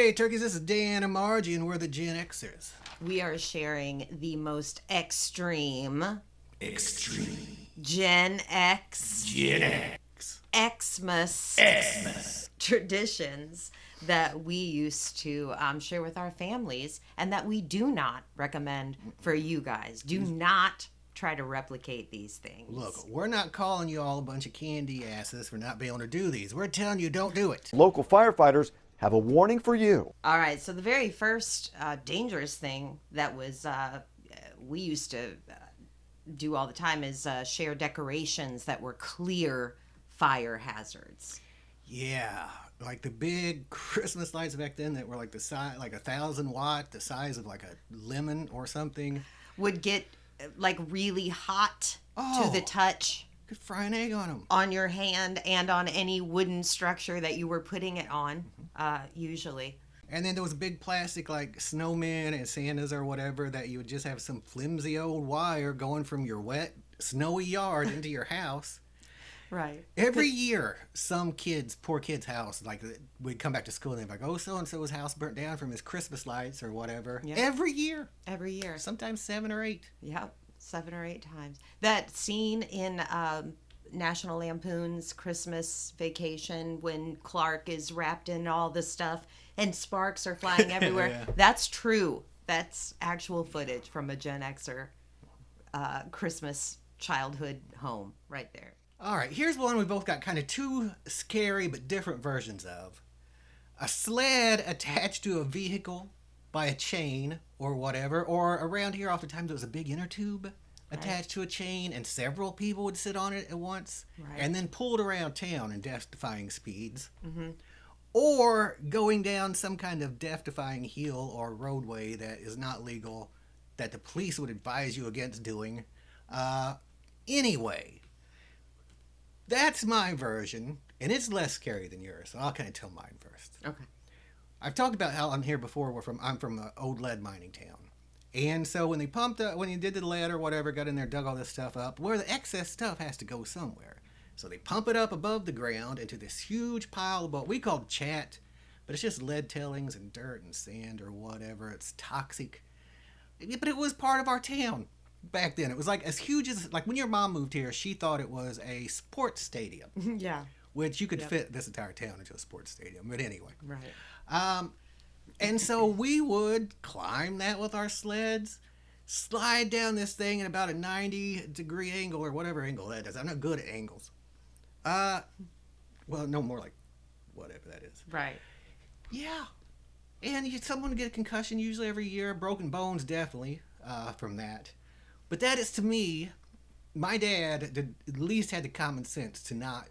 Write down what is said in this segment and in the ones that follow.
Hey, turkeys, this is Dan and Margie, and we're the Gen-Xers. We are sharing the most extreme Gen X Xmas traditions that we used to share with our families and that we do not recommend for you guys. Do not try to replicate these things. Look, we're not calling you all a bunch of candy asses for not being able to do these. We're telling you don't do it. Local firefighters have a warning for you. All right, so the very first dangerous thing that was we used to do all the time is share decorations that were clear fire hazards. Yeah, like the big Christmas lights back then that were like the size, like 1,000 watt, the size of like a lemon or something. Would get like really hot to the touch. Could fry an egg on them. On your hand and on any wooden structure that you were putting it on, usually. And then there was big plastic like snowmen and Santas or whatever that you would just have some flimsy old wire going from your wet, snowy yard into your house. Right. Every year, some poor kid's house, like we'd come back to school and they'd be like, oh, so-and-so's house burnt down from his Christmas lights or whatever. Yep. Every year. Every year. Sometimes 7 or 8. Yep. 7 or 8 times. That scene in National Lampoon's Christmas Vacation when Clark is wrapped in all this stuff and sparks are flying everywhere. Yeah. That's true. That's actual footage from a Gen Xer Christmas childhood home right there. All right, here's one we both got kind of two scary but different versions of. A sled attached to a vehicle by a chain or whatever, or around here oftentimes it was a big inner tube attached to a chain and several people would sit on it at once and then pulled around town in death-defying speeds. Mm-hmm. Or going down some kind of death-defying hill or roadway that is not legal that the police would advise you against doing. Anyway, that's my version, and it's less scary than yours, so I'll kind of tell mine first. Okay. I've talked about how I'm here before. I'm from an old lead mining town. And so when they did the lead or whatever, got in there, dug all this stuff up, where the excess stuff has to go somewhere. So they pump it up above the ground into this huge pile of what we called chat, but it's just lead tailings and dirt and sand or whatever. It's toxic. But it was part of our town back then. It was like as huge as, like when your mom moved here, she thought it was a sports stadium. Yeah. Which you could fit this entire town into a sports stadium. But anyway. Right. And so we would climb that with our sleds, slide down this thing at about a 90-degree angle or whatever angle that is. I'm not good at angles. Well, no, more like whatever that is. Right. Yeah. And someone would get a concussion usually every year. Broken bones, definitely, from that. But that is, to me, my dad at least had the common sense to not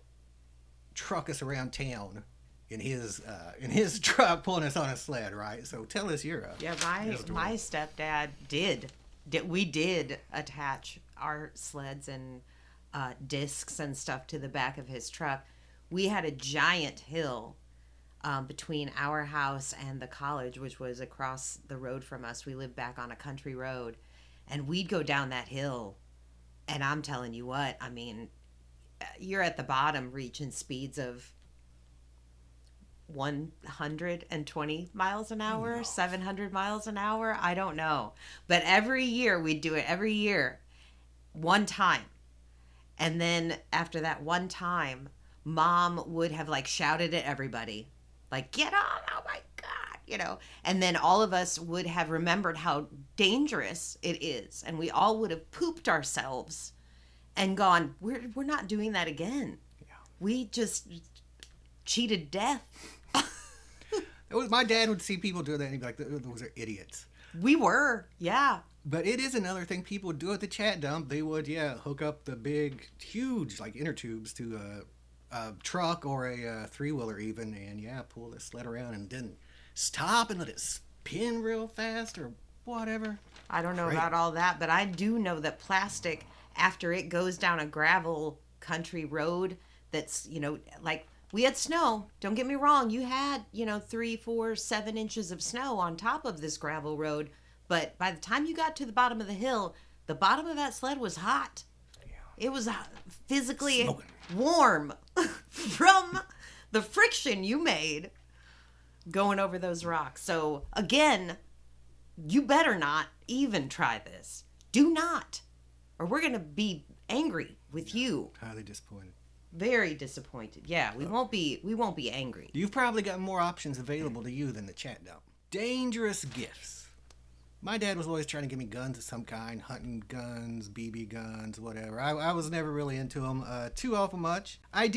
truck us around town in his truck pulling us on a sled, right? So tell us your my stepdad we did attach our sleds and discs and stuff to the back of his truck. We had a giant hill between our house and the college, which was across the road from us. We lived back on a country road, and we'd go down that hill, and I'm telling you what, I mean, you're at the bottom reaching speeds of 120 miles an hour, 700 miles an hour. I don't know. But every year we'd do it every year, one time. And then after that one time, Mom would have like shouted at everybody, like, get on, oh my God, And then all of us would have remembered how dangerous it is. And we all would have pooped ourselves and gone, we're not doing that again. Yeah. We just cheated death. My dad would see people do that and he'd be like, those are idiots. We were, yeah. But it is another thing people would do at the chat dump. They would, hook up the big, huge, like, inner tubes to a truck or a three-wheeler even, and, pull the sled around and then stop and let it spin real fast or whatever. I don't know about all that, but I do know that plastic, after it goes down a gravel country road that's, like, we had snow. Don't get me wrong. You had, 3, 4, 7 inches of snow on top of this gravel road. But by the time you got to the bottom of the hill, the bottom of that sled was hot. Yeah. It was physically warm from the friction you made. going over those rocks. So again, you better not even try this. Do not, or we're gonna be angry with you. Highly disappointed. Very disappointed. Yeah, we won't be angry. You've probably got more options available to you than the chat dump. Dangerous gifts. My dad was always trying to give me guns of some kind, hunting guns, BB guns, whatever. I was never really into them too awful much. I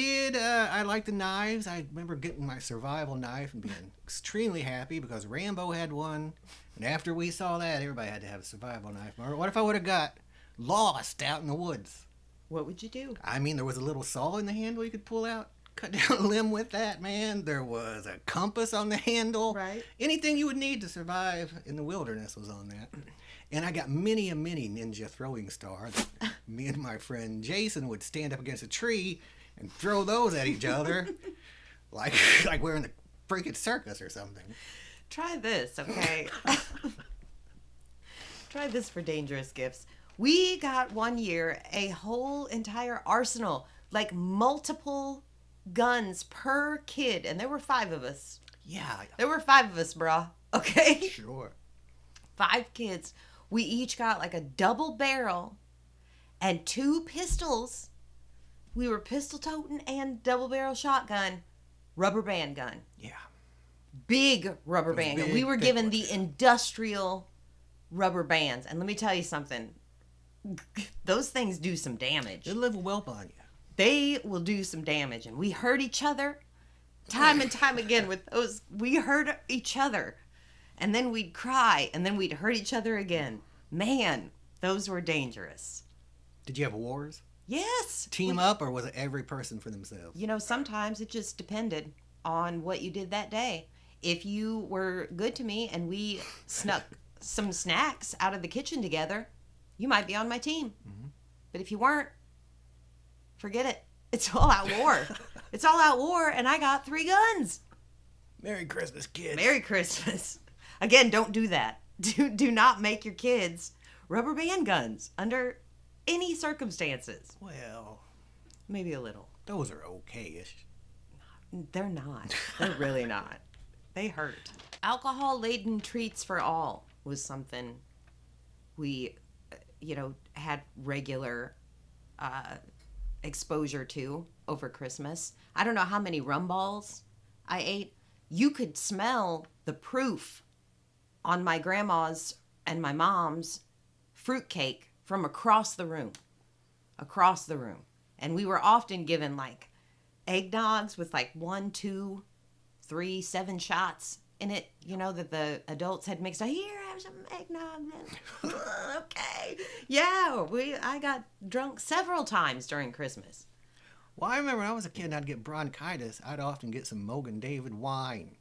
liked the knives. I remember getting my survival knife and being extremely happy because Rambo had one. And after we saw that, everybody had to have a survival knife. What if I would have got lost out in the woods? What would you do? I mean, there was a little saw in the handle you could pull out, cut down a limb with that, man. There was a compass on the handle. Right. Anything you would need to survive in the wilderness was on that. And I got many a ninja throwing star that me and my friend Jason would stand up against a tree and throw those at each other like we're in the freaking circus or something. Try this, okay? Try this for dangerous gifts. We got one year a whole entire arsenal, like multiple guns per kid, and there were 5 of us. Yeah. There were 5 of us, brah. Okay? Sure. 5 kids. We each got like a double barrel and 2 pistols. We were pistol toting and double barrel shotgun, rubber band gun. Yeah. Big rubber band gun. We were big given ones, the industrial rubber bands. And let me tell you something. Those things do some damage. They live a whelp on you. They will do some damage. And we hurt each other time and time again with those. We hurt each other. And then we'd cry. And then we'd hurt each other again. Man, those were dangerous. Did you have wars? Yes. Team up, or was it every person for themselves? You know, sometimes it just depended on what you did that day. If you were good to me and we snuck some snacks out of the kitchen together, you might be on my team. Mm-hmm. But if you weren't, forget it. It's all out war. It's all out war, and I got 3 guns. Merry Christmas, kids. Merry Christmas. Again, don't do that. Do not make your kids rubber band guns under any circumstances. Well, maybe a little. Those are okay-ish. They're not. They're really not. They hurt. Alcohol-laden treats for all was something we, had regular exposure to over Christmas. I don't know how many rum balls I ate. You could smell the proof on my grandma's and my mom's fruitcake from across the room. Across the room. And we were often given like eggnogs with like 1, 2, 3, 7 shots in it, that the adults had mixed up. Here, have some eggnog. Okay. Yeah, I got drunk several times during Christmas. Well, I remember when I was a kid and I'd get bronchitis, I'd often get some Mogan David wine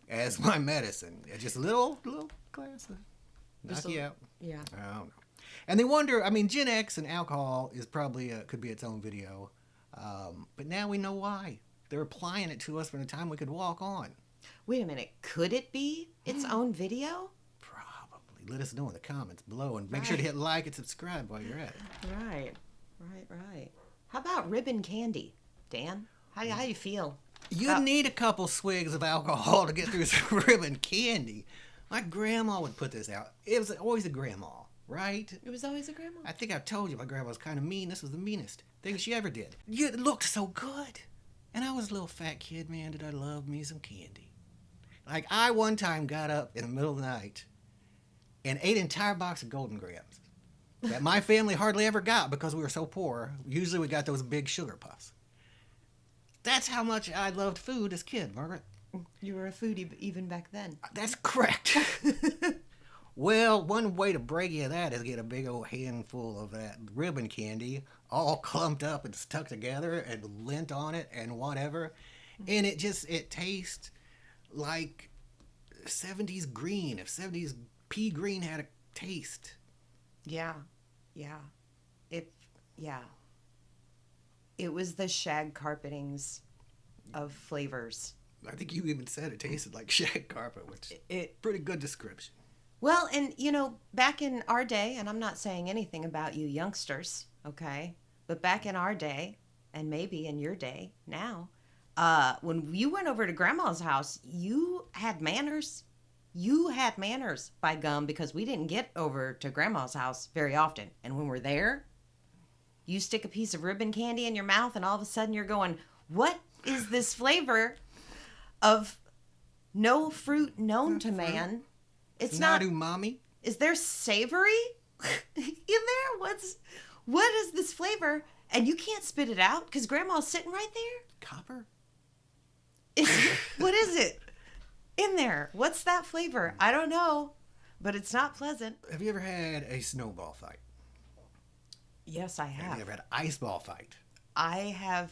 as my medicine. Just a little glass of knock you out. Yeah. I don't know. And they wonder, Gen X and alcohol is probably, could be its own video. But now we know why. They're applying it to us from the time we could walk on. Wait a minute. Could it be its own video? Probably. Let us know in the comments below. And make sure to hit like and subscribe while you're at it. Right. How about ribbon candy, Dan? How do you feel? You need a couple swigs of alcohol to get through some ribbon candy. My grandma would put this out. It was always a grandma, right? It was always a grandma. I think I've told you my grandma was kind of mean. This was the meanest thing she ever did. It looked so good. And I was a little fat kid, man. Did I love me some candy? Like, I one time got up in the middle of the night and ate an entire box of Golden Grams that my family hardly ever got because we were so poor. Usually we got those big sugar puffs. That's how much I loved food as a kid, Margaret. You were a foodie even back then. That's correct. Well, one way to break you of that is get a big old handful of that ribbon candy, all clumped up and stuck together and lint on it and whatever. And it tastes like 70s green, if 70s pea green had a taste. Yeah. It was the shag carpetings of flavors. I think you even said it tasted like shag carpet, which is pretty good description. Well, and back in our day, and I'm not saying anything about you youngsters, okay? But back in our day, and maybe in your day now, when you went over to Grandma's house, you had manners. You had manners, by gum, because we didn't get over to Grandma's house very often. And when we're there, you stick a piece of ribbon candy in your mouth, and all of a sudden you're going, what is this flavor of no fruit known to man? It's not umami. Is there savory in there? What is this flavor? And you can't spit it out because Grandma's sitting right there. Copper? What is it in there? What's that flavor? I don't know, but it's not pleasant. Have you ever had a snowball fight? Yes, I Have have. you ever had an ice ball fight? I have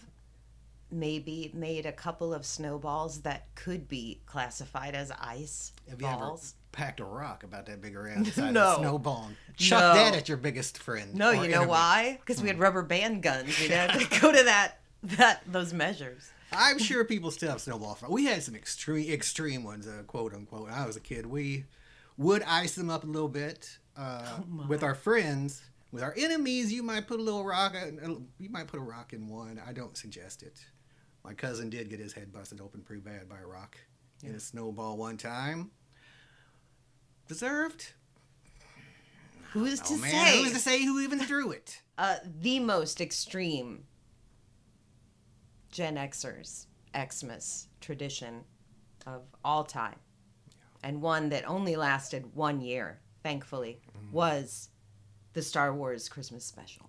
maybe made a couple of snowballs that could be classified as ice Have you ever balls. packed a rock about that big around the side No. of a snowball and chuck No. that at your biggest friend? No, or you know enemy? why? Because we had rubber band guns. We had to go to those measures. I'm sure people still have snowball fights. We had some extreme ones, quote unquote. When I was a kid, we would ice them up a little bit with our friends. With our enemies, you might put a little rock. You might put a rock in one. I don't suggest it. My cousin did get his head busted open pretty bad by a rock in a snowball one time. Deserved? Who's to Man, say? who's to say who even threw it? The most extreme Gen-Xers Xmas tradition of all time, and one that only lasted 1 year, thankfully, was the Star Wars Christmas special.